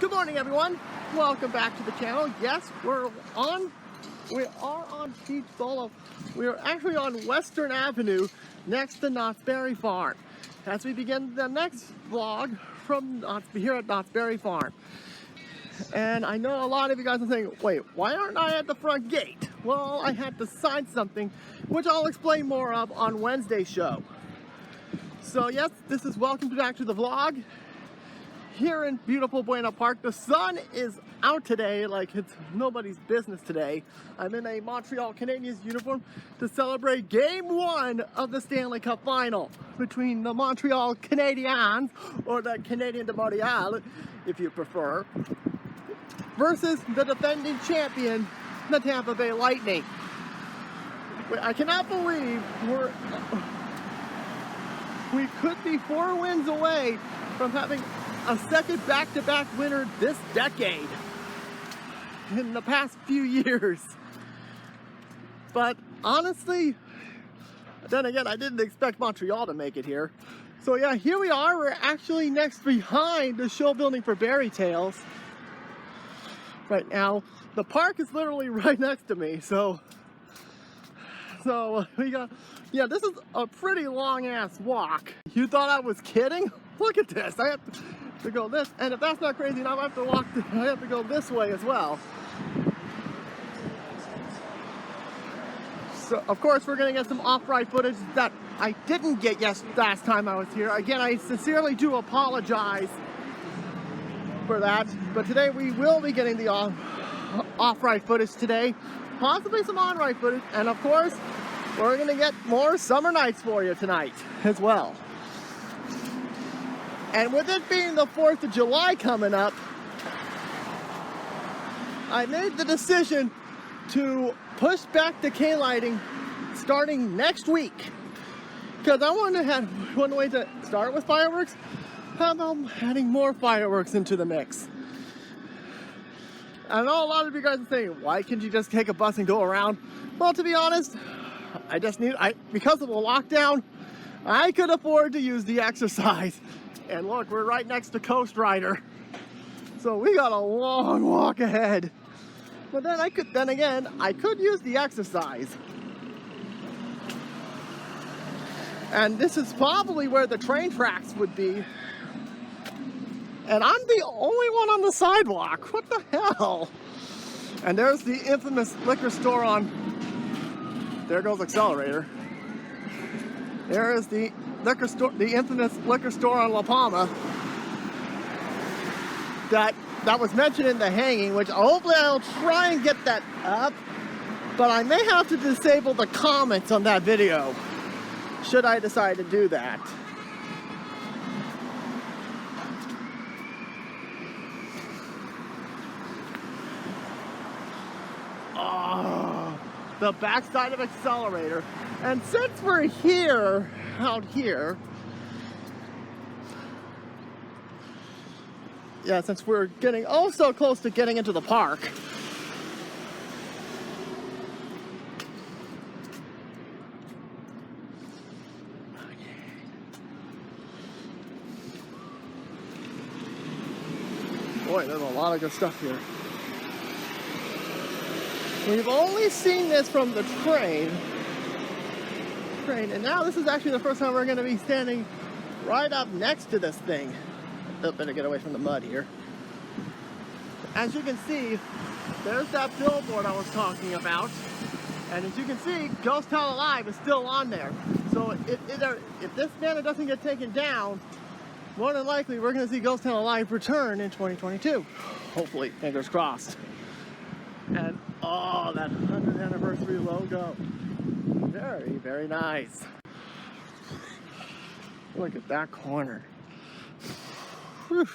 Good morning, everyone. Welcome back to the channel. Yes, we are on Peach Bowl. We are actually on Western Avenue next to Knott's Berry Farm as we begin the next vlog from here at Knott's Berry Farm. And I know a lot of you guys are saying, wait, why aren't I at the front gate? Well, I had to sign something, which I'll explain more of on Wednesday's show. So yes, this is welcome back to the vlog. Here in beautiful Buena Park, the sun is out today like it's nobody's business today. I'm in a Montreal Canadiens uniform to celebrate Game 1 of the Stanley Cup Final between the Montreal Canadiens, or the Canadien de Montréal, if you prefer, versus the defending champion, the Tampa Bay Lightning. I cannot believe we could be 4 wins away from having a second back-to-back winner this decade in the past few years. But honestly, then again, I didn't expect Montreal to make it here. So yeah, here we are. We're actually next behind the show building for Barry Tales right now. The park is literally right next to me, so we got, yeah, this is a pretty long ass walk. You thought I was kidding? Look at this. I have to go this, and if that's not crazy enough, I have to go this way as well. So of course we're gonna get some off-ride footage that I didn't get last time I was here. Again, I sincerely do apologize for that, but today we will be getting the off-ride footage today, possibly some on-ride footage, and of course we're gonna get more summer nights for you tonight as well. And with it being the 4th of July coming up, I made the decision to push back the K-lighting starting next week. Because I wanted to have one way to start with fireworks. How about adding more fireworks into the mix? I know a lot of you guys are saying, why can't you just take a bus and go around? Well, to be honest, because of the lockdown, I could afford to use the exercise. And look, we're right next to Coast Rider. So we got a long walk ahead. But then I could use the exercise. And this is probably where the train tracks would be. And I'm the only one on the sidewalk. What the hell? And there's the infamous liquor store there goes Accelerator. There is the liquor store, the infamous liquor store on La Palma that was mentioned in the hanging, which hopefully I'll try and get that up, but I may have to disable the comments on that video should I decide to do that. Oh, the backside of Accelerator. And since we're out here, yeah, since we're getting so close to getting into the park, boy, there's a lot of good stuff here. We've only seen this from the train, and now this is actually the first time we're going to be standing right up next to this thing. Oh, better get away from the mud here. As you can see, there's that billboard I was talking about, and as you can see, Ghost Town Alive is still on there. So if this banner doesn't get taken down, more than likely we're going to see Ghost Town Alive return in 2022. Hopefully, fingers crossed. And oh, that 100th anniversary logo. Very, very nice. Look at that corner. Whew.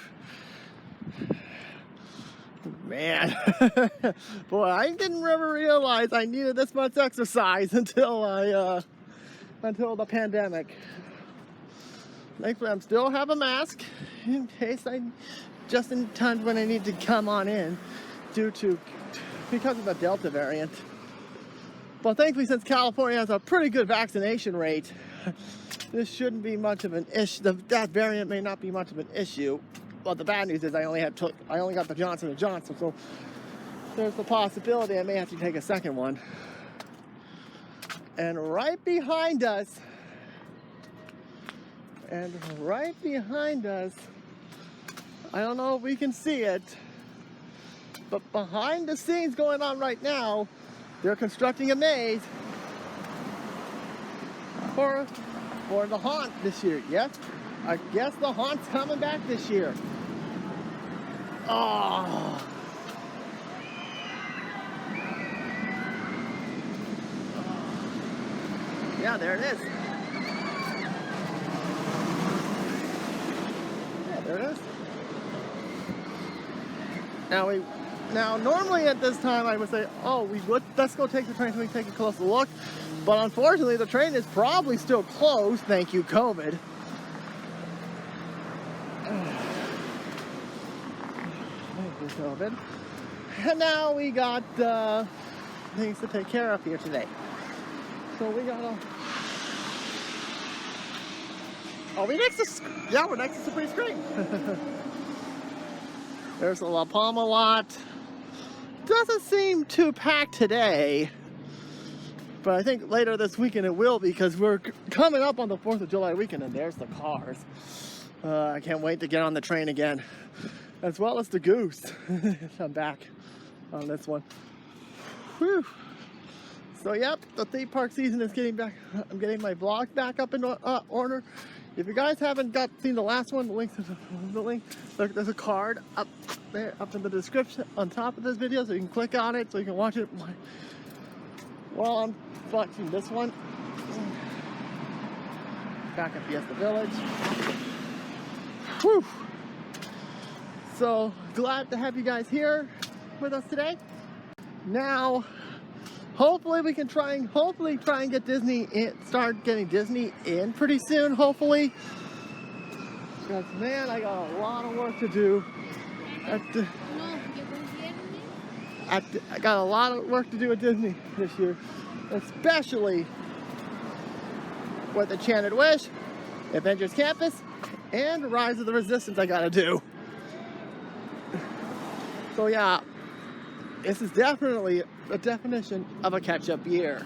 Man, boy, I didn't ever realize I needed this much exercise until the pandemic. Thankfully, I still have a mask in case just in times when I need to come on in because of the Delta variant. But thankfully, since California has a pretty good vaccination rate, this shouldn't be much of an issue. That variant may not be much of an issue. well, the bad news is I only got the Johnson & Johnson, so there's the possibility I may have to take a second one. And right behind us, I don't know if we can see it, but behind the scenes going on right now, they're constructing a maze for the haunt this year. Yes, I guess the haunt's coming back this year. Oh. Yeah, there it is. Yeah, there it is. Now normally at this time I would say, oh, let's go take the train so we can take a closer look. But unfortunately, the train is probably still closed. Thank you, COVID. Thank you, COVID. And now we got things to take care of here today. So we gotta. Oh, we're next to Supreme Screen. There's the La Palma lot. Doesn't seem too packed today, but I think later this weekend it will, because we're coming up on the 4th of July weekend, and there's the cars. I can't wait to get on the train again, as well as the Goose. I'm back on this one. Whew. So yep, the theme park season is getting back. I'm getting my vlog back up in order. If you guys haven't seen the last one, there's a card up there, up in the description on top of this video, so you can click on it so you can watch it while I'm watching this one. Back at Fiesta Village. Whew. So glad to have you guys here with us today. Now, hopefully we can try and get Disney start getting Disney in pretty soon, hopefully. Because man, I got a lot of work to do. I got a lot of work to do at Disney this year, especially with Enchanted Wish, Avengers Campus, and Rise of the Resistance I gotta do. So yeah, this is definitely a definition of a catch-up year.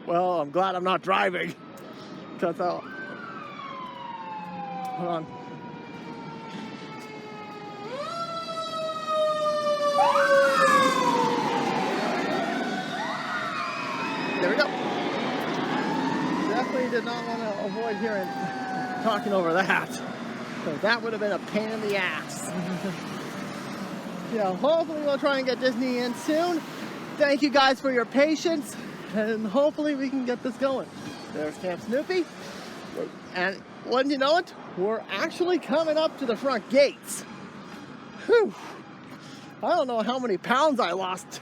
Well, I'm glad I'm not driving, because hold on. There we go. Definitely did not want to avoid hearing talking over that. So that would have been a pain in the ass. Yeah, hopefully we'll try and get Disney in soon. Thank you guys for your patience, and hopefully we can get this going. There's Camp Snoopy, and wouldn't you know it, we're actually coming up to the front gates. Whew. I don't know how many pounds I lost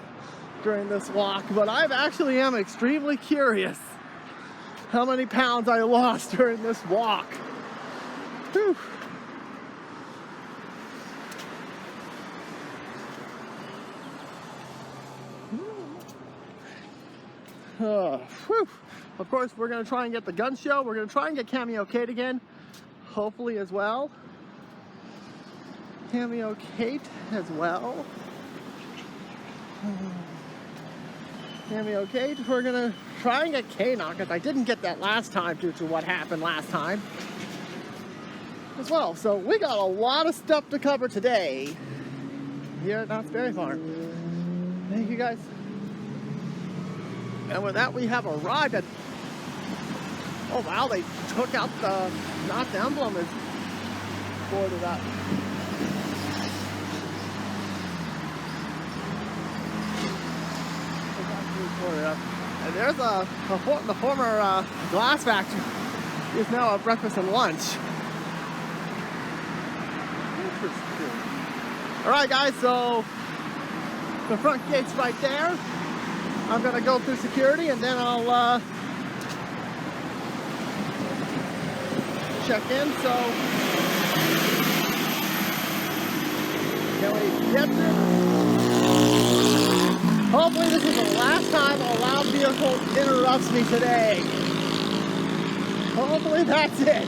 during this walk, but I actually am extremely curious how many pounds I lost during this walk. Whew. Whew. Of course, we're going to try and get the gun show. We're going to try and get Cameo Kate again, hopefully as well. Cameo Kate as well. Cameo Kate. We're going to try and get K-Knock, because I didn't get that last time due to what happened last time as well. So we got a lot of stuff to cover today here at Knott's Berry Farm. Thank you guys. And with that, we have arrived at, oh wow, they took out the Knott's emblem is boarded up. And there's the former glass factory is now a breakfast and lunch. Interesting. All right, guys, so the front gate's right there. I'm gonna go through security, and then I'll check in. So can we get there? Hopefully this is the last time a loud vehicle interrupts me today. Hopefully that's it.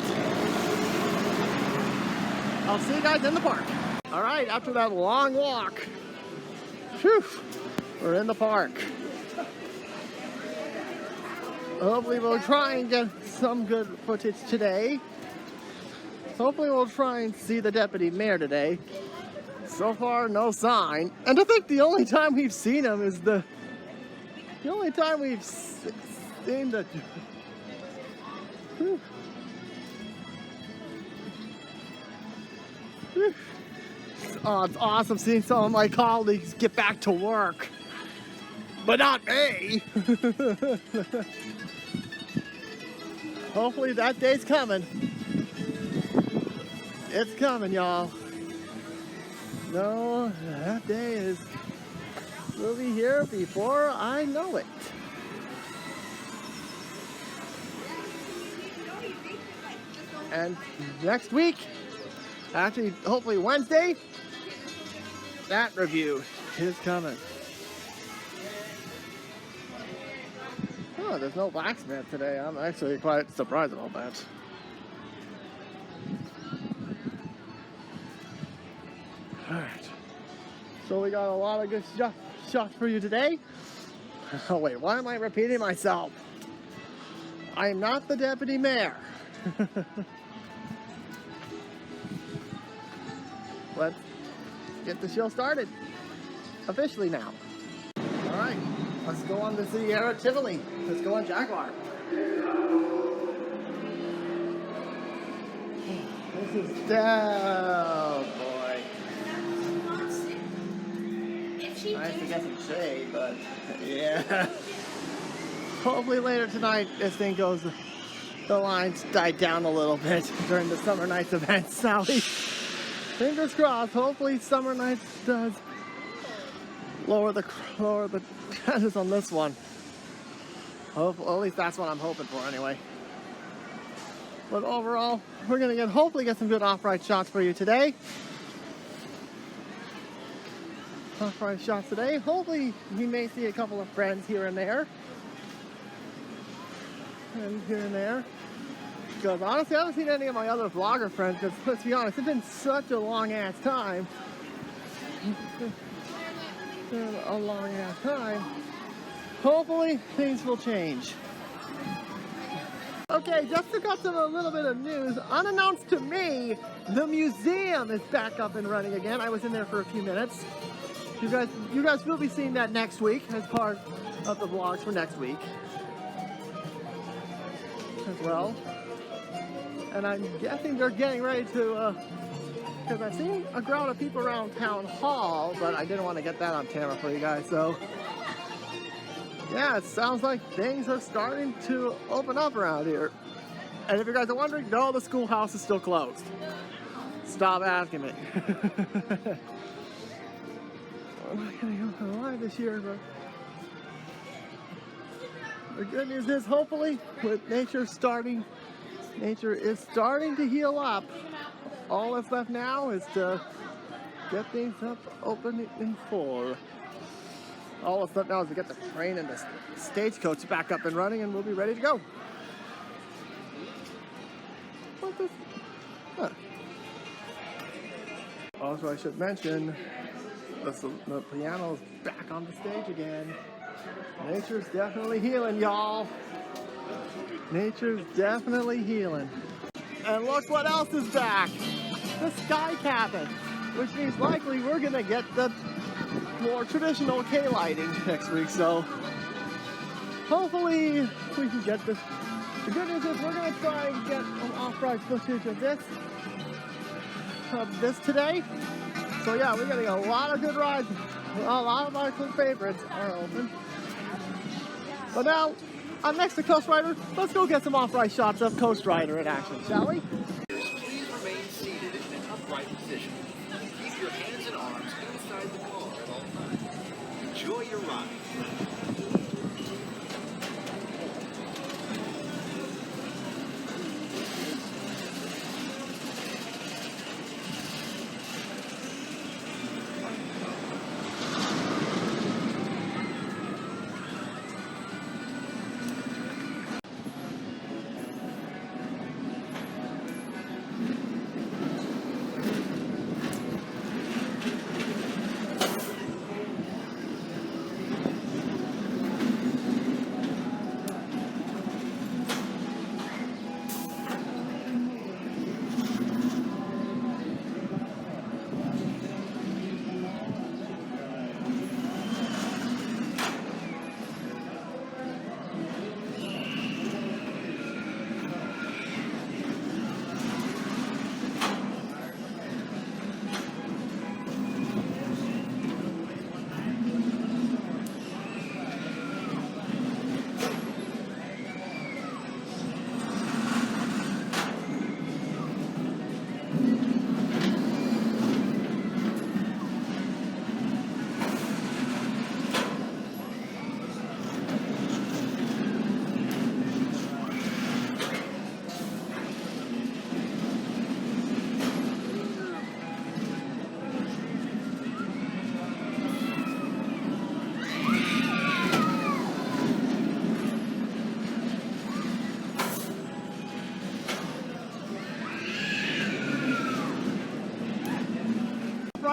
I'll see you guys in the park. All right, after that long walk, whew, we're in the park. Hopefully we'll try and get some good footage today. Hopefully we'll try and see the deputy mayor today. So far, no sign. And I think the only time we've seen him is the only time we've seen the... Whew. Whew. Oh, it's awesome seeing some of my colleagues get back to work. But not me. Hopefully that day's coming. It's coming, y'all. No, that day will be here before I know it. And next week, actually, hopefully Wednesday, that review is coming. Oh, there's no blacksmith today. I'm actually quite surprised about that. Alright. So we got a lot of good shots for you today. Oh wait, why am I repeating myself? I am not the deputy mayor. Let's get the show started. Officially now. Alright. Let's go on to Sierra Tivoli. Let's go on Jaguar. This is oh boy. Nice to get some shade, but yeah. Hopefully later tonight this thing goes, the lines die down a little bit during the Summer Nights event, Sally. Fingers crossed, hopefully Summer Nights does lower the chances on this one. Hopefully, at least that's what I'm hoping for anyway. But overall, we're gonna hopefully get some good off-ride shots for you today. Off-ride shots today. Hopefully, we may see a couple of friends here and there. And here and there. Because honestly, I haven't seen any of my other vlogger friends. Because let's be honest, it's been such a long ass time. A long ass time. Hopefully things will change. Okay, just to cut to a little bit of news, unannounced to me, the museum is back up and running again. I was in there for a few minutes. You guys will be seeing that next week as part of the vlogs for next week as well. And I'm guessing they're getting ready to because I've seen a crowd of people around Town Hall, but I didn't want to get that on camera for you guys, so yeah, it sounds like things are starting to open up around here. And if you guys are wondering, no, the schoolhouse is still closed. Stop asking me. I'm not gonna go live this year, but the good news is, hopefully, with nature is starting to heal up. All that's left now is to get things up, open in full. All that's left now is to get the train and the stagecoach back up and running, and we'll be ready to go. What's this? Huh. Also, I should mention, the piano's back on the stage again. Nature's definitely healing, y'all. Nature's definitely healing. And look what else is back. The Sky Cabin, which means likely we're gonna get the more traditional K lighting next week. So hopefully we can get this. The good news is we're gonna try and get some off-ride footage of this today. So yeah, we're getting a lot of good rides. A lot of our favorites are open. But now, next to Coast Rider, let's go get some off-ride shots of Coast Rider in action, shall we? Please remain seated in an upright position. Keep your hands and arms inside the car at all times. Enjoy your ride.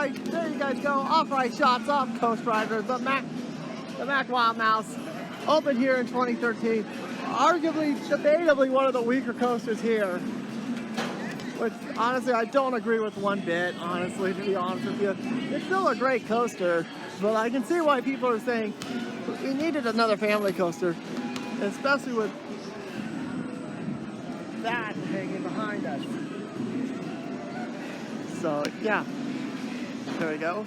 right, there you guys go. Off-right shots of Coast Rider, the Mack Wild Mouse. Opened here in 2013. Arguably, debatably, one of the weaker coasters here. Which, honestly, I don't agree with one bit, honestly, to be honest with you. It's still a great coaster, but I can see why people are saying we needed another family coaster, especially with that hanging behind us. So, yeah, there we go.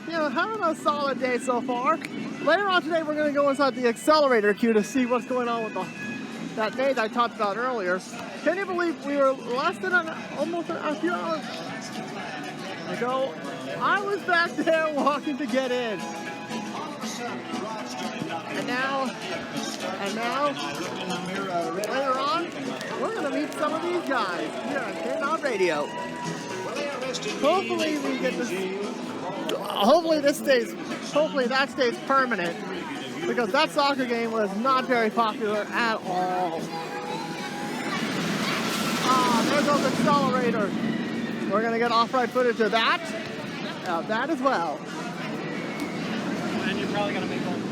You know, having a solid day so far. Later on today, we're going to go inside the accelerator queue to see what's going on with that maze I talked about earlier. Can you believe we were less than almost a few hours ago? I was back there walking to get in. And now, later on, we're going to meet some of these guys here on K-Knob Radio. Hopefully we get this, hopefully that stays permanent, because that soccer game was not very popular at all. Ah, there goes accelerator. We're going to get off-ride footage of that as well. And you're probably going to make one.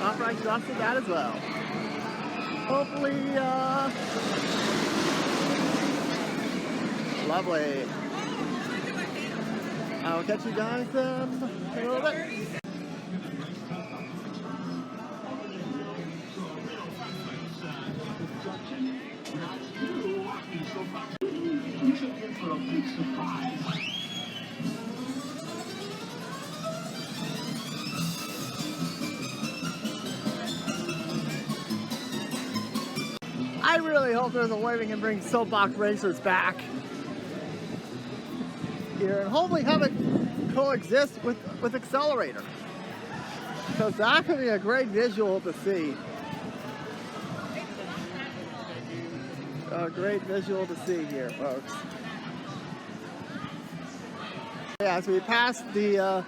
Off-ride shots of that as well. Hopefully, lovely. I'll catch you guys in a little bit. You should get for a big surprise. I really hope there's a way we can bring Soapbox Racers back here and hopefully have it coexist with Accelerator, because that could be a great visual to see. A great visual to see here, folks. Yeah, so we passed the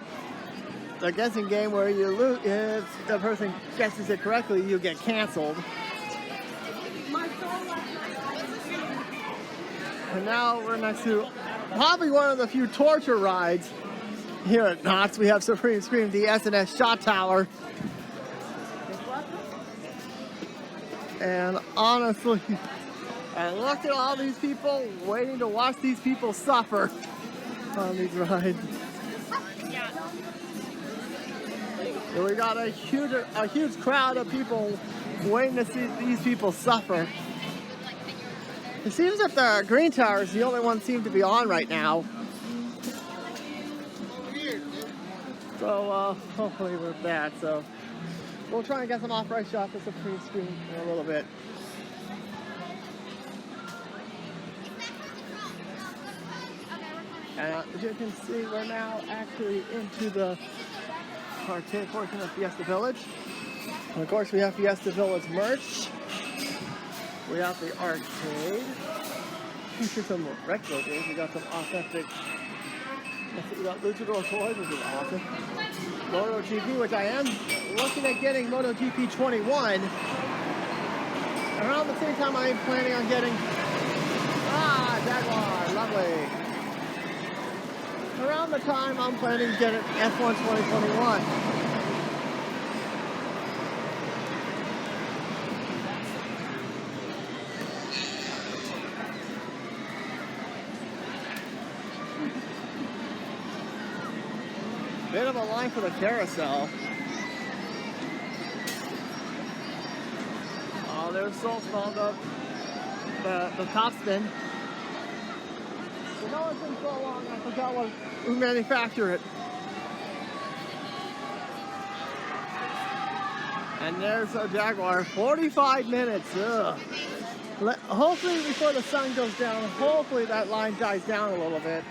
guessing game where you lose. If the person guesses it correctly, you get canceled. And now we're next to probably one of the few torture rides here at Knott's. We have Supreme Scream, the S&S Shot Tower. And honestly, I looked at all these people waiting to watch these people suffer on these rides. So we got a huge crowd of people waiting to see these people suffer. It seems that the Green Tower is the only one seem to be on right now. So hopefully with that, so we'll try and get some off-ride shots of Supreme Scream in a little bit. And as you can see, we're now actually into the arcade portion of Fiesta Village. And of course, we have Fiesta Village merch. We have the arcade. Feature some retro games. We got some authentic. We got Luchador toys, which is awesome. MotoGP, which I am looking at getting MotoGP 21. Around the same time, I'm planning on getting Jaguar, lovely. Around the time I'm planning to get an F1 2021. Bit of a line for the carousel. Oh, there's Soul Spawned up the top spin. You know, it's been so long, I forgot who manufactured it. And there's a Jaguar, 45 minutes. Ugh. Hopefully before the sun goes down, hopefully that line dies down a little bit.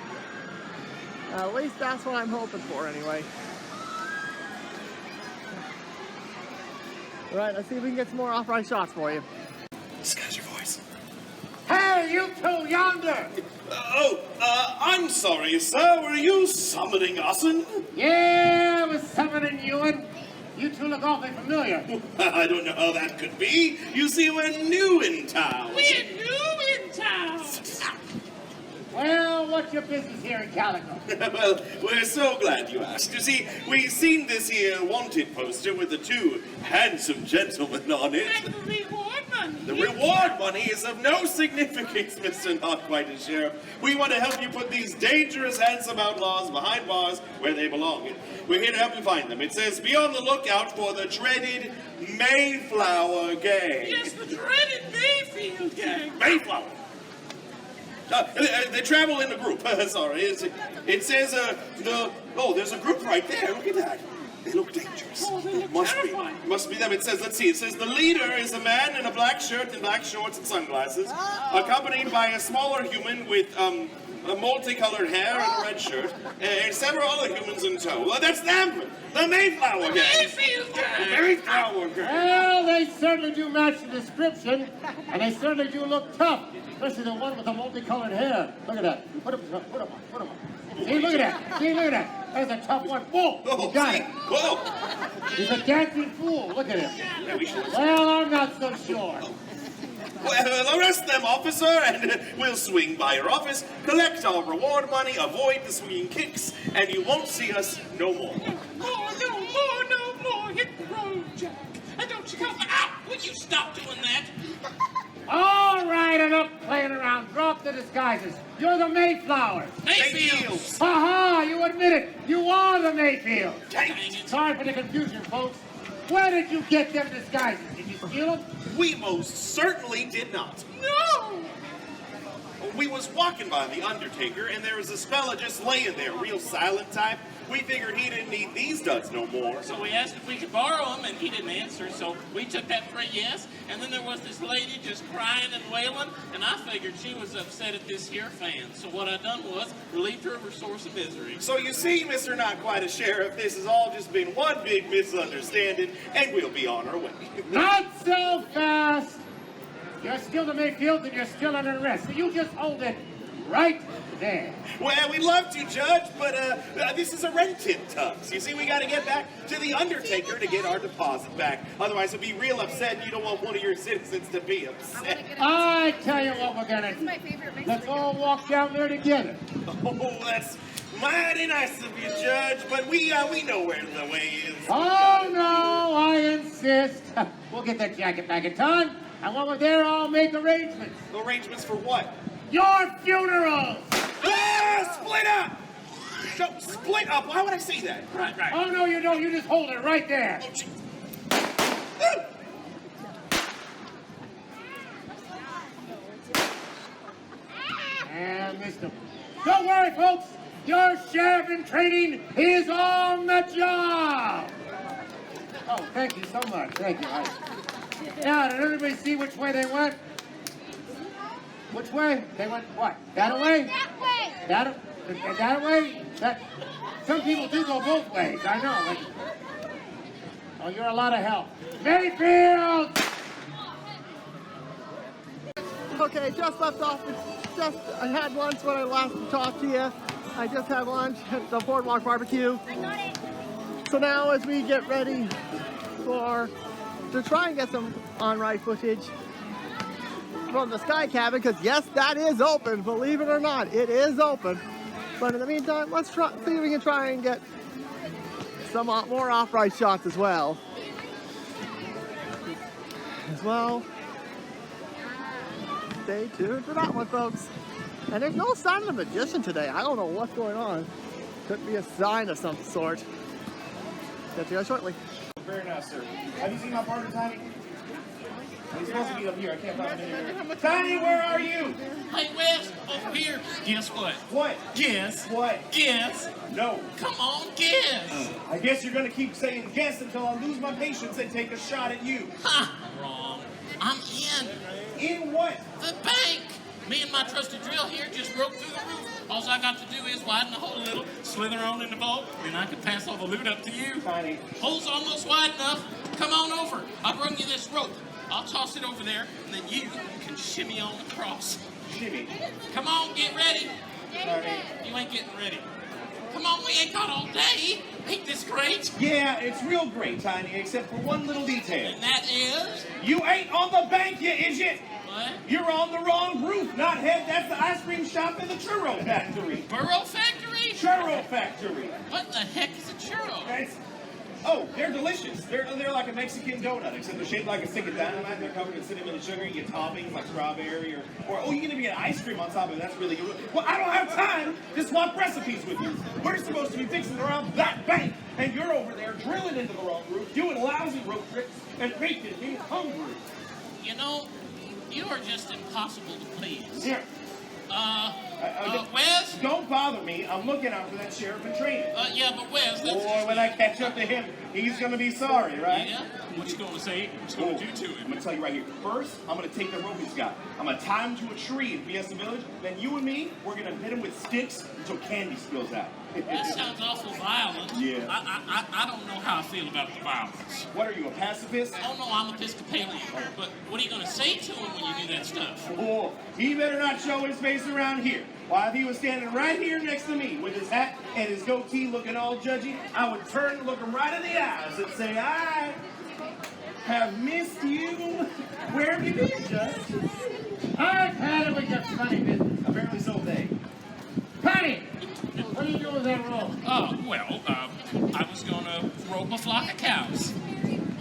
At least that's what I'm hoping for anyway. All right, let's see if we can get some more off-ride shots for you. Disguise your voice. Hey, you two yonder! I'm sorry, sir. Were you summoning Ussin? Yeah, I was summoning you, and you two look awfully familiar. I don't know how that could be. You see, we're new in town. We're new in town! Well, what's your business here in Calico? Well, we're so glad you asked. You see, we seen this here wanted poster with the two handsome gentlemen on it. And the reward money. The reward money is of no significance, Mr. Not Quite a Sheriff. We want to help you put these dangerous, handsome outlaws behind bars where they belong. We're here to help you find them. It says, be on the lookout for the dreaded Mayflower Gang. Yes, the dreaded Mayfield gang. Mayflower. They travel in a group. Sorry. It says, there's a group right there. Look at that. They look dangerous. Oh, they look must terrifying. Must be them. It says, let's see. It says the leader is a man in a black shirt and black shorts and sunglasses, accompanied by a smaller human with a multicolored hair and a red shirt, and several other humans in tow. Well, that's them. The Mayflower Gang. Mayfield gang. The Mayflower Gang. Well, they certainly do match the description, and they certainly do look tough, especially the one with the multicolored hair. Look at that. Put him on. See, look at that. See, look at that. That's a tough one. Whoa, Oh, you got see? it. Whoa. He's a dancing fool. Look at him. Yeah, we should. Well, I'm not so sure. Well, arrest them, officer, and we'll swing by your office, collect our reward money, avoid the swinging kicks, and you won't see us no more. No more. Hit the road, Jack. And don't you come out. Would you stop doing that? All right, enough playing around. Drop the disguises. You're the Mayflowers. Mayfields. Ha! You admit it. You are the Mayfield. Dang it. Sorry for the confusion, folks. Where did you get them disguises? Did you steal them? We most certainly did not. No! We was walking by the Undertaker, and there was this fella just laying there, real silent type. We figured he didn't need these duds no more. So we asked if we could borrow them, and he didn't answer, so we took that for a yes. And then there was this lady just crying and wailing, and I figured she was upset at this here fan. So what I done was relieved her of her source of misery. So you see, Mr. Not Quite a Sheriff, this has all just been one big misunderstanding, and we'll be on our way. Not so fast! You're still the Mayfields and you're still under arrest. So you just hold it right there. Well, we'd love to, Judge, but this is a rented tux. You see, we got to get back to the Undertaker to get our deposit back. Otherwise, we'll be real upset. You don't want one of your citizens to be upset. I tell you what we're gonna do. my favorite Mexican. Let's all walk down there together. Oh, that's mighty nice of you, Judge, but we know where the way is. Oh no, I insist. We'll get that jacket back in time, and when we're there, I'll make arrangements. Arrangements for what? Your funeral! Ah, split up! No, split up? Why would I say that? Right. Oh no, you don't. You just hold it right there. Oh, gee. And Mr. Don't worry, folks. Your sheriff in training is on the job. Oh, thank you so much. Thank you. Now, did everybody see which way they went? Which way? They went what? That way? That way. That way? Some people do go both ways. I know. Oh, you're a lot of help. Mayfield! Okay, just left off. I had lunch when I last talked to you. I just had lunch at the Boardwalk Barbecue. I got it. So now as we get ready to try and get some on-ride footage from the Sky Cabin, because yes, that is open, believe it or not, it is open. But in the meantime, let's see if we can try and get some more off-ride shots as well. Stay tuned for that one, folks. And there's no sign of the magician today. I don't know what's going on. Could be a sign of some sort. Get to you guys shortly. Very nice, sir. Have you seen my partner, Tiny? He's supposed to be up here. I can't find him anywhere. Tiny, where are you? Hey, Wes, over here. Guess what? What? Guess. What? Guess. No. Come on, guess. I guess you're gonna keep saying guess until I lose my patience and take a shot at you. Ha! Wrong. I'm in. In what? The bank. Me and my trusted drill here just broke through the roof. All I got to do is widen the hole a little, slither on in the vault, and I can pass all the loot up to you. Tiny. Hole's almost wide enough. Come on over. I'll bring you this rope. I'll toss it over there, and then you can shimmy on across. Shimmy. Come on, get ready. Tiny. You ain't getting ready. Come on, we ain't got all day. Ain't this great? Yeah, it's real great, Tiny, except for one little detail. And that is... You ain't on the bank, you idiot! What? You're on the wrong roof. Not head, that's the ice cream shop in the churro factory. Burrow Factory? Churro factory. What the heck is a churro? Oh, they're delicious. They're like a Mexican donut, except they're shaped like a stick of dynamite. They're covered in cinnamon and sugar. You get toppings like strawberry or oh, you can even get ice cream on top of it. That's really good. Well, I don't have time to swap recipes with you. We're supposed to be fixing around that bank, and you're over there drilling into the wrong roof, doing lousy road trips, and making me hungry. You know, you are just impossible to please. Here. Wes? Don't bother me. I'm looking out for that sheriff in training. Yeah, but Wes, that's Boy, when I catch up to him, he's going to be sorry, right? Yeah? What you gonna say? What you gonna do to him? I'm going to tell you right here. First, I'm going to take the rope he's got. I'm going to tie him to a tree in Fiesta Village. Then you and me, we're going to hit him with sticks until candy spills out. That sounds awful violent. Yeah. I don't know how I feel about the violence. What are you, a pacifist? Oh no, I'm Episcopalian. But what are you gonna say to him when you do that stuff? Oh, he better not show his face around here. Why, if he was standing right here next to me with his hat and his goatee looking all judgy, I would turn and look him right in the eyes and say, I have missed you. Where have you been, Judge? I've had it with your funny business. Apparently so they. Connie! What are you doing with that rope? I was gonna rope a flock of cows.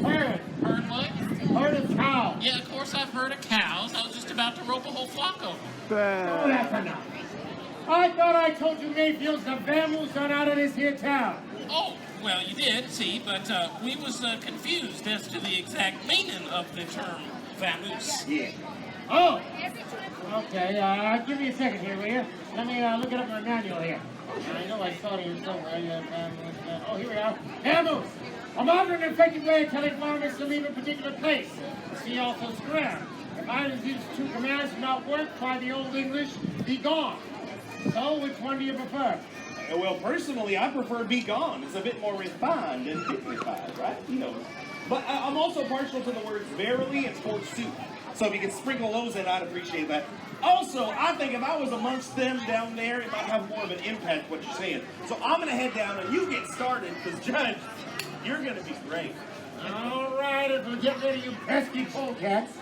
Herd. Heard what? Herd of cows. Yeah, of course I've heard of cows. I was just about to rope a whole flock of them. Oh, that's enough. I thought I told you Mayfield's the vamoose done out of this here town. Oh, well, you did, see, but we was confused as to the exact meaning of the term vamoose. Yeah. Oh! Okay, give me a second here, will you? Let me look it up in my manual here. I know I saw it here somewhere. Oh, here we are. Vamoose! A modern and effective way of telling farmers to leave a particular place. See also scram. If either of these two commands do not work, by the Old English, be gone. So, which one do you prefer? Well, personally, I prefer be gone. It's a bit more refined and dignified, right? You know. But I'm also partial to the words verily and forsooth. So if you could sprinkle those in, I'd appreciate that. Also, I think if I was amongst them down there, it might have more of an impact what you're saying. So I'm going to head down and you get started, because, Judge, you're going to be great. All right, if we'll get rid of you pesky polecats.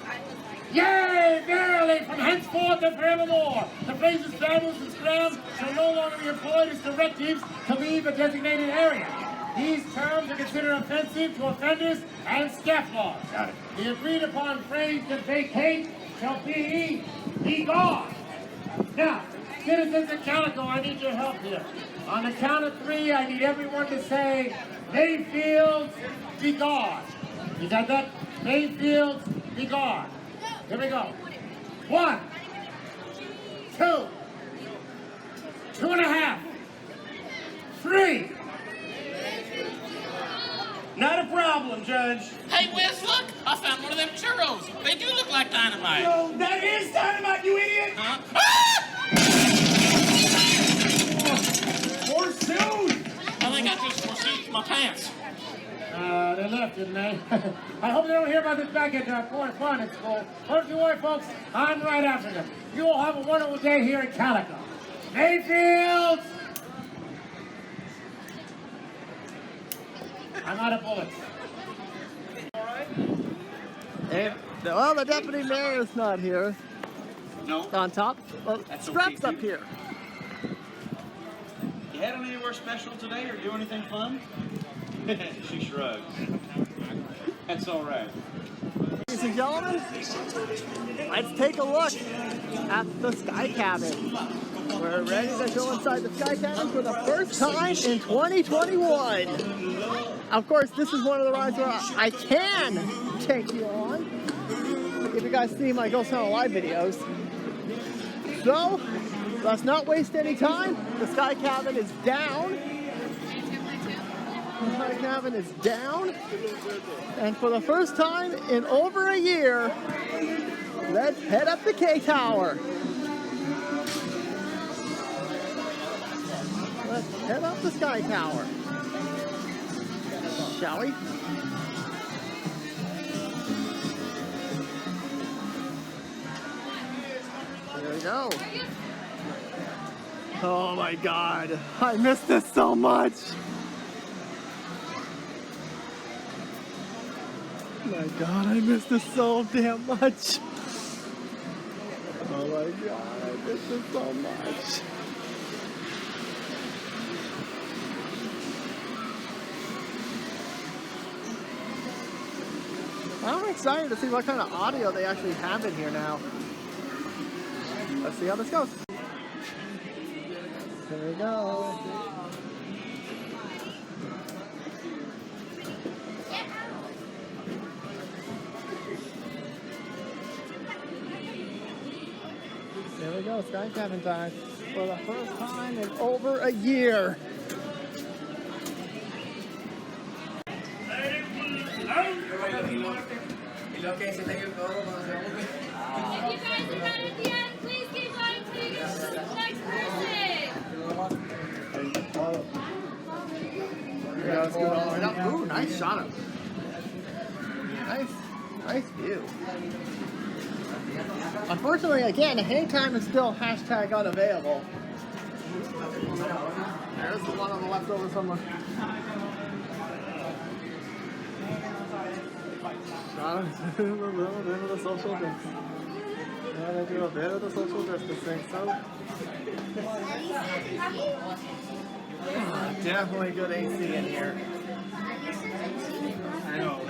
Yea, verily, from henceforth and forevermore, the phrases vamoose and scram shall no longer be employed as directives to leave a designated area. These terms are considered offensive to offenders and scofflaws. Got it. The agreed upon phrase to vacate shall be gone. Now, citizens of Calico, I need your help here. On the count of 3, I need everyone to say, Mayfield, be gone. You got that? Mayfield, be gone. Here we go. 1, 2, 2.5, 3. Not a problem, Judge. Hey, Wes, look! I found one of them churros. They do look like dynamite. No, that is dynamite, you idiot! Huh? Ah! Forsooth! I think I just forsook my pants. They left, didn't they? I hope they don't hear about this back at Point Fun at school. Don't you worry, folks. I'm right after them. You all have a wonderful day here in Calico. Mayfield! I'm out of bullets. And, well, the deputy mayor is not here. No. On top. Well, That's Strap's okay, up here. You head on anywhere special today or do anything fun? She shrugs. That's all right. Ladies and gentlemen, let's take a look at the Sky Cabin. We're ready to go inside the Sky Cabin for the first time in 2021. Of course, this is one of the rides where I can take you on, if you guys see my Ghost Tunnel Live videos. So, let's not waste any time. The Sky Cabin is down. The Sky Cabin is down. And for the first time in over a year, let's head up the K-Tower. Let's head up the Sky Tower. Shall we? There we go. Oh my God, I miss this so much. My God, I miss this so damn much. Oh my god, this is so much. I'm excited to see what kind of audio they actually have in here now. Let's see how this goes. There we go. There we go, sky cabin time for the first time in over a year. If you guys are not at the end, please keep going till you get to the next person. Yeah, let's go all the way up. Ooh, nice shot of. Nice view. Unfortunately, again, hang time is still hashtag unavailable. There's the one on the left over somewhere. Shot of a little bit of the social distancing. Yeah, they do a bit of the social distancing, so. Definitely good AC in here. I know.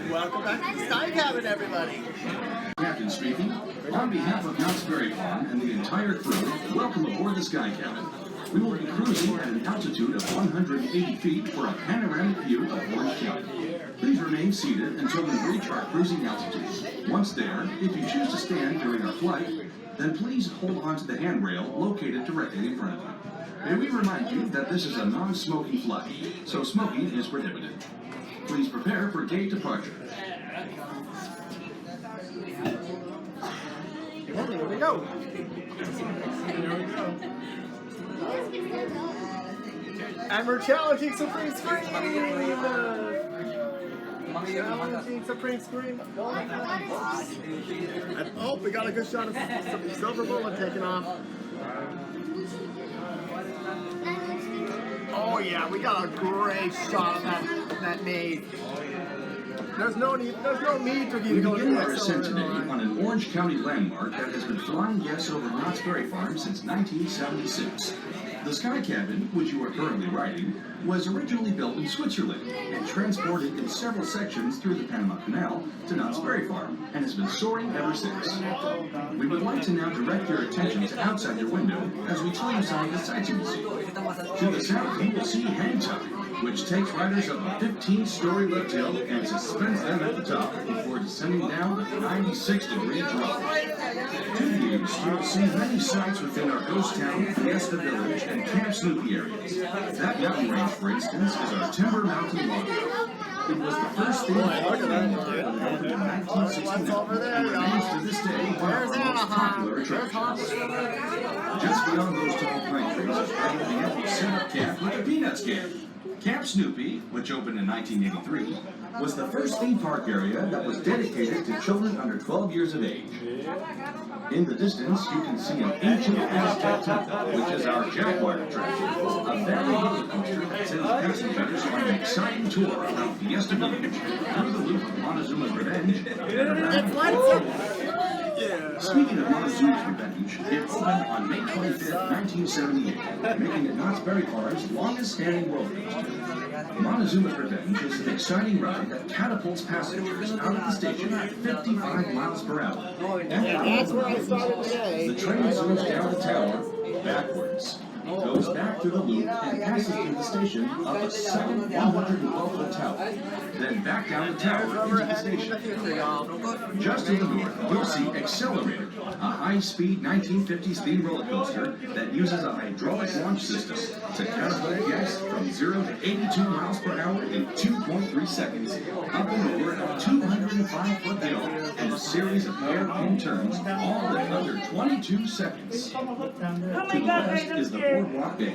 Welcome back to the Sky Cabin, everybody. Captain speaking. On behalf of Knott's Berry Farm and the entire crew, welcome aboard the Sky Cabin. We will be cruising at an altitude of 180 feet for a panoramic view of Orange County. Please remain seated until we reach our cruising altitude. Once there, if you choose to stand during our flight, then please hold on to the handrail located directly in front of you. May we remind you that this is a non-smoking flight, so smoking is prohibited. Please prepare for gate departure. Here we go. And we're challenging Supreme Scream! Challenging Supreme Scream! And, oh, we got a good shot of some Silver Bullet taking off. Oh yeah, we got a great shot of that maze. There's no need for you to go to begin the our ascent today accelerator. on an Orange County landmark that has been flying guests over Knott's Berry Farm since 1976. The Sky Cabin, which you are currently riding, was originally built in Switzerland and transported in several sections through the Panama Canal to Knott's Berry Farm and has been soaring ever since. We would like to now direct your attention to outside your window as we show you some of the sights you will see. To the south, you will see Hang Time, which takes riders up a 15-story lift hill and suspends them at the top before descending down a 96-degree drop. To the east, you will see many sights within our ghost town, Fiesta Village, and Camp Snoopy areas. That mountain range, for instance, is our Timber Mountain Lodge. It was the first thing that opened in 1969 and remains to this day one of our most popular attractions. Just beyond those tall pine trees is right at the end of Center Camp with the Peanuts Camp. Camp Snoopy, which opened in 1983, was the first theme park area that was dedicated to children under 12 years of age. In the distance, you can see an ancient Aztec temple, which is our Jaguar attraction, a family roller coaster that sends passengers on an exciting tour around Fiesta Village, through the loop of Montezuma's Revenge, and around. Speaking of Montezuma's Revenge, it opened on May 25th, 1978, making it Knott's Berry Farm's longest-standing roller coaster. Montezuma's Revenge is an exciting ride that catapults passengers out of the station at 55 miles per hour. That's where I started today. The train zooms down the tower backwards. It goes back through the loop and passes through the station up a second 112-foot tower, then back down the tower into the station. Just to the north, you'll see Accelerator, a high-speed 1950s themed roller coaster that uses a hydraulic launch system to catapult guests from 0 to 82 miles per hour in 2.3 seconds, up and over a 205-foot hill and a series of hairpin turns, all in under 22 seconds. To the west is the Boardwalk Bay,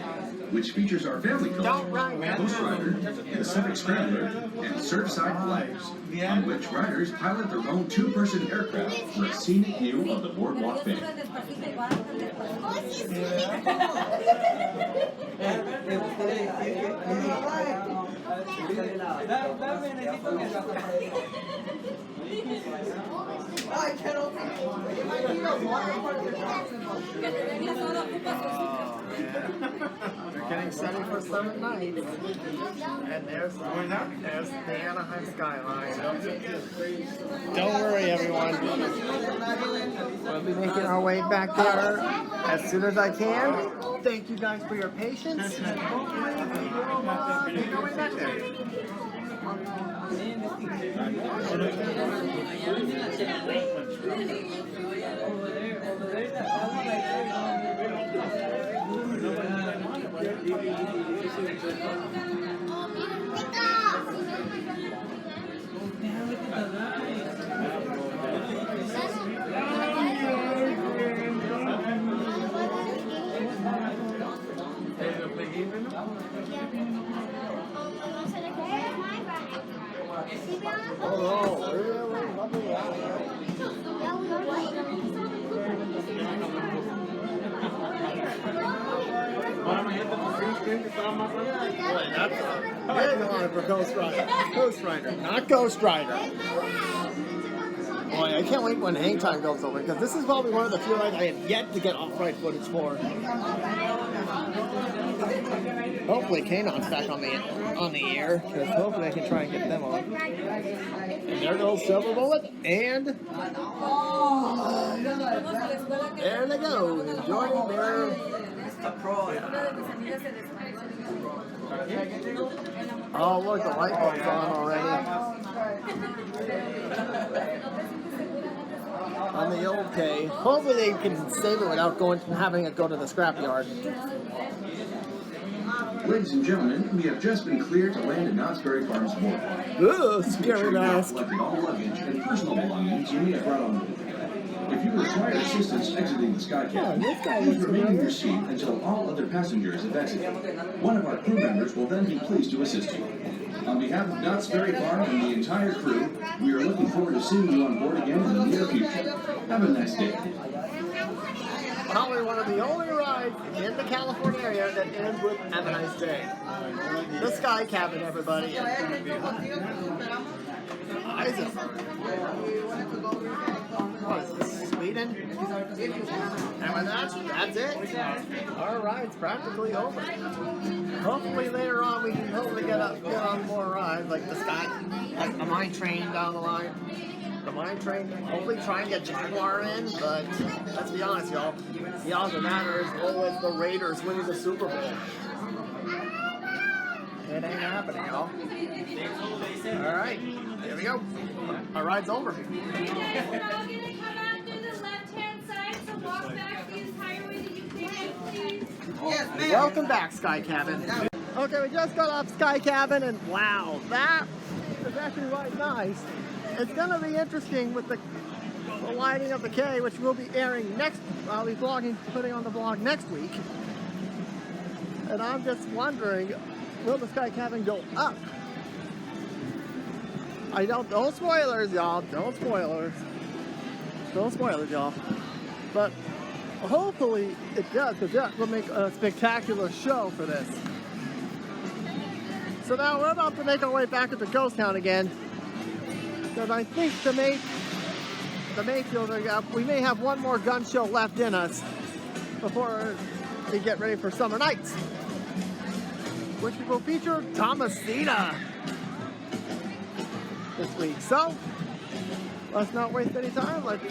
which features our family coaster, Ghost Rider, the Civic Scrambler, and Surfside Flyers, on which riders pilot their own two-person aircraft for a scenic view of the Boardwalk Bay. We're getting ready for Summit Night. And there's the Anaheim skyline. Don't worry, everyone. We'll be making our way back there as soon as I can. Thank you guys for your patience. Make our way back there. Oh, really? Lovely That's a for Ghost Rider. Ghost Rider, not Ghost Rider. Boy, I can't wait when hang time goes over because this is probably one of the few rides I have yet to get off-ride footage for. Hopefully Kanon's back on the air because hopefully I can try and get them on. And there goes Silver Bullet and there they go, enjoying their oh look, the light bulb's on already. On the old K. Hopefully they can save it without having it go to the scrapyard. Ladies and gentlemen, we have just been cleared to land at Knott's Berry Farms Boardwalk. Ooh, scary mask. Collected all luggage and personal belongings you may have brought on board. If you require assistance exiting the Sky Cabin, please remain in your seat until all other passengers have exited. One of our crew members will then be pleased to assist you. On behalf of Knott's Berry Farm and the entire crew, we are looking forward to seeing you on board again in the near future. Have a nice day. Probably one of the only rides in the California area that ends with "Have a nice day." The Sky Cabin, everybody. What is this, Sweden? And with that's it. Our ride's practically over. Hopefully later on we can hopefully get on more rides like the Sky, like the Mine Train down the line. The Mine Train, hopefully try and get Jaguar in, but let's be honest, y'all. The odds of that are as low as the Raiders winning the Super Bowl. It ain't happening, y'all. Alright, here we go. Our ride's over. You guys are all going to come out through the left-hand side, so walk back the entire way that you came, please. Yes, ma'am. Welcome back, Sky Cabin. Okay, we just got off Sky Cabin, and wow, that is actually quite nice. It's going to be interesting with the lighting of the K, which we'll be airing next. I'll be putting on the vlog next week. And I'm just wondering, will the Sky Cabin go up? Don't spoilers, y'all. Don't spoilers. Don't spoilers, y'all. But hopefully it does, because that will make a spectacular show for this. So now we're about to make our way back into Ghost Town again. Because I think the Mayfield, we may have one more gun show left in us before we get ready for Summer Nights, which will feature Thomasina this week. So let's not waste any time. Let's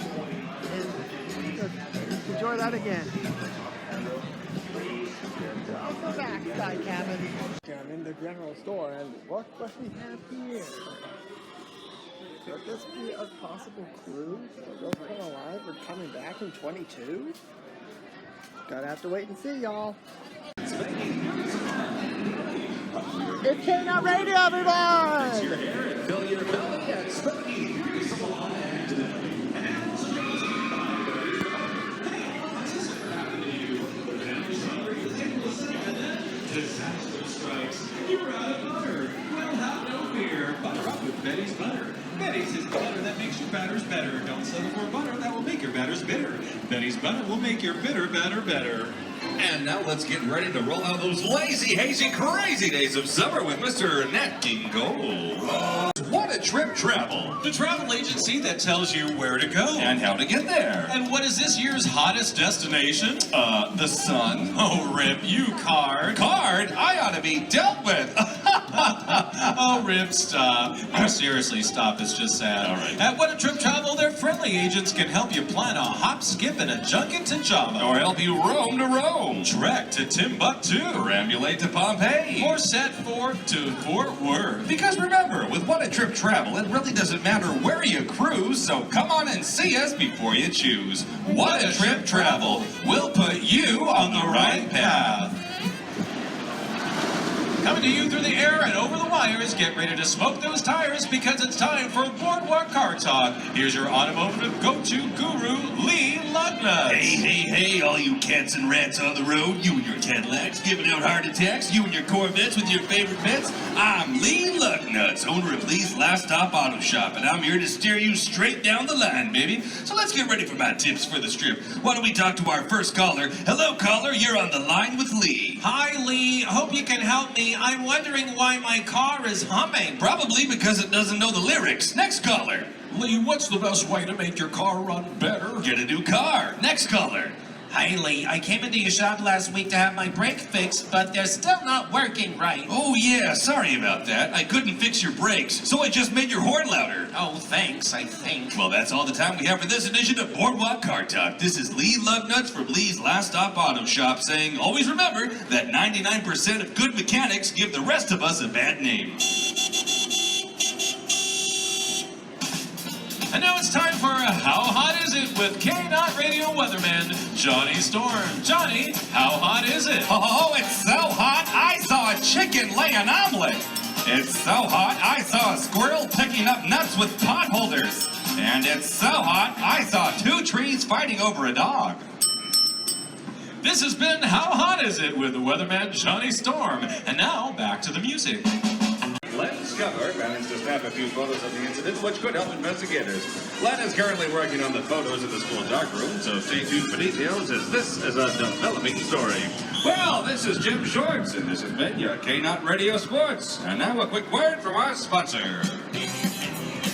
enjoy that again. Welcome back, Sky Cabin. I'm in the general store, and what we have here? Could this be a possible clue for Ghost Town Alive or coming back in 22? Gotta have to wait and see, y'all. It's K-Nut Radio, everyone! It's your hair and fill your belly at Spooky. Disaster strikes. You're out of butter. Well, have no fear. Butter up with Betty's Butter. Betty's is the butter that makes your batters better. Don't settle for butter that will make your batters bitter. Betty's Butter will make your bitter batter better. And now let's get ready to roll out those lazy, hazy, crazy days of summer with Mr. Nat King Cole. What a Trip Travel. The travel agency that tells you where to go. And how to get there. And what is this year's hottest destination? The sun. Oh, Rip, you card. Card? I ought to be dealt with. Oh, Rip, stop. No, seriously, stop. It's just sad. All right. At What a Trip Travel, their friendly agents can help you plan a hop, skip, and a junket to Java. Or help you roam to Rome. Trek to Timbuktu. Perambulate to Pompeii. Or set forth to Fort Worth. Because remember, with What a Trip Travel, it really doesn't matter where you cruise, so come on and see us before you choose. What a Trip Travel. We'll put you on the right path. Coming to you through the air and over the wires, get ready to smoke those tires because it's time for Boardwalk Car Talk. Here's your automotive go-to guru, Lee Lugnut. Hey, all you cats and rats on the road, you and your Cadillacs giving out heart attacks, you and your Corvettes with your favorite pets. I'm Lee Lugnuts, owner of Lee's Last Stop Auto Shop, and I'm here to steer you straight down the line, baby. So let's get ready for my tips for the strip. Why don't we talk to our first caller? Hello, caller, you're on the line with Lee. Hi, Lee. Hope you can help me. I'm wondering why my car is humming. Probably because it doesn't know the lyrics. Next caller. Lee, what's the best way to make your car run better? Get a new car. Next caller. Hi, Lee. I came into your shop last week to have my brake fixed, but they're still not working right. Oh, yeah, sorry about that. I couldn't fix your brakes, so I just made your horn louder. Oh, thanks, I think. Well, that's all the time we have for this edition of Boardwalk Car Talk. This is Lee Lugnuts from Lee's Last Stop Auto Shop saying, always remember that 99% of good mechanics give the rest of us a bad name. And now it's time for How Hot Is It with K-Dot Radio Weatherman, Johnny Storm. Johnny, how hot is it? Oh, it's so hot, I saw a chicken lay an omelet. It's so hot, I saw a squirrel picking up nuts with pot holders. And it's so hot, I saw two trees fighting over a dog. This has been How Hot Is It with the weatherman, Johnny Storm. And now, back to the music. Len Scudder managed to snap a few photos of the incident, which could help investigators. Len is currently working on the photos in the school darkroom, so stay tuned for details, as this is a developing story. Well, this is Jim Shorts, and this has been your K-Not Radio Sports. And now a quick word from our sponsor.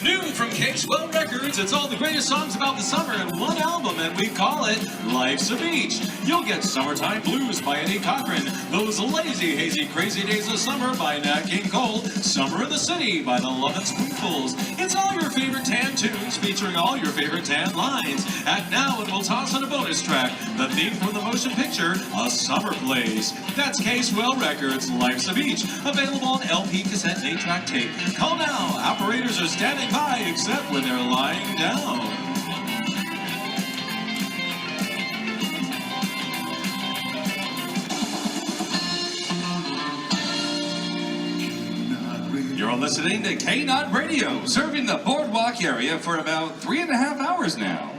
New from Casewell Records, it's all the greatest songs about the summer in one album, and we call it Life's a Beach. You'll get Summertime Blues by Eddie Cochran, Those Lazy, Hazy, Crazy Days of Summer by Nat King Cole, Summer in the City by the Lovin' Spoonfuls. It's all your favorite tan tunes featuring all your favorite tan lines. And now it will toss in a bonus track, the theme from the motion picture, A Summer Place. That's Casewell Records, Life's a Beach, available on LP, cassette, and 8-track tape. Call now, operators are standing by except when they're lying down. You're listening to K-Not Radio, serving the Boardwalk area for about 3.5 hours now.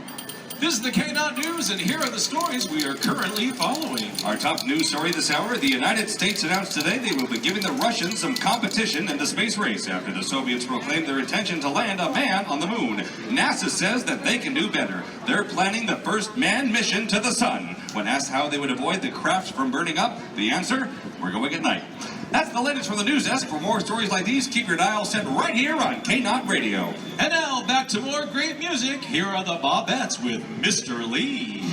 This is the K-Dot News, and here are the stories we are currently following. Our top news story this hour, the United States announced today they will be giving the Russians some competition in the space race after the Soviets proclaimed their intention to land a man on the moon. NASA says that they can do better. They're planning the first manned mission to the sun. When asked how they would avoid the craft from burning up, the answer, we're going at night. That's the latest from the news desk. For more stories like these, keep your dial set right here on K-Not Radio. And now, back to more great music. Here are the Bobettes with Mr. Lee.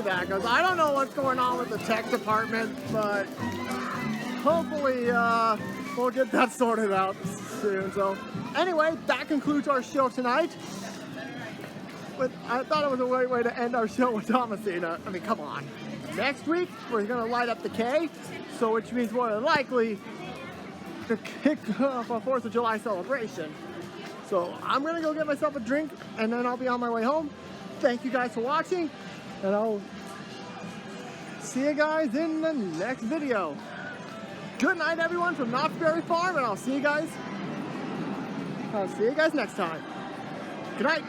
see that, because I don't know what's going on with the tech department, but hopefully we'll get that sorted out soon. So anyway, that concludes our show tonight. But I thought it was a great way to end our show with Thomasina. I mean, come on. Next week, we're going to light up the K, so which means more than likely to kick off a 4th of July celebration. So I'm going to go get myself a drink, and then I'll be on my way home. Thank you guys for watching, and I'll see you guys in the next video. Good night, everyone, from Knott's Berry Farm, and I'll see you guys next time. Good night.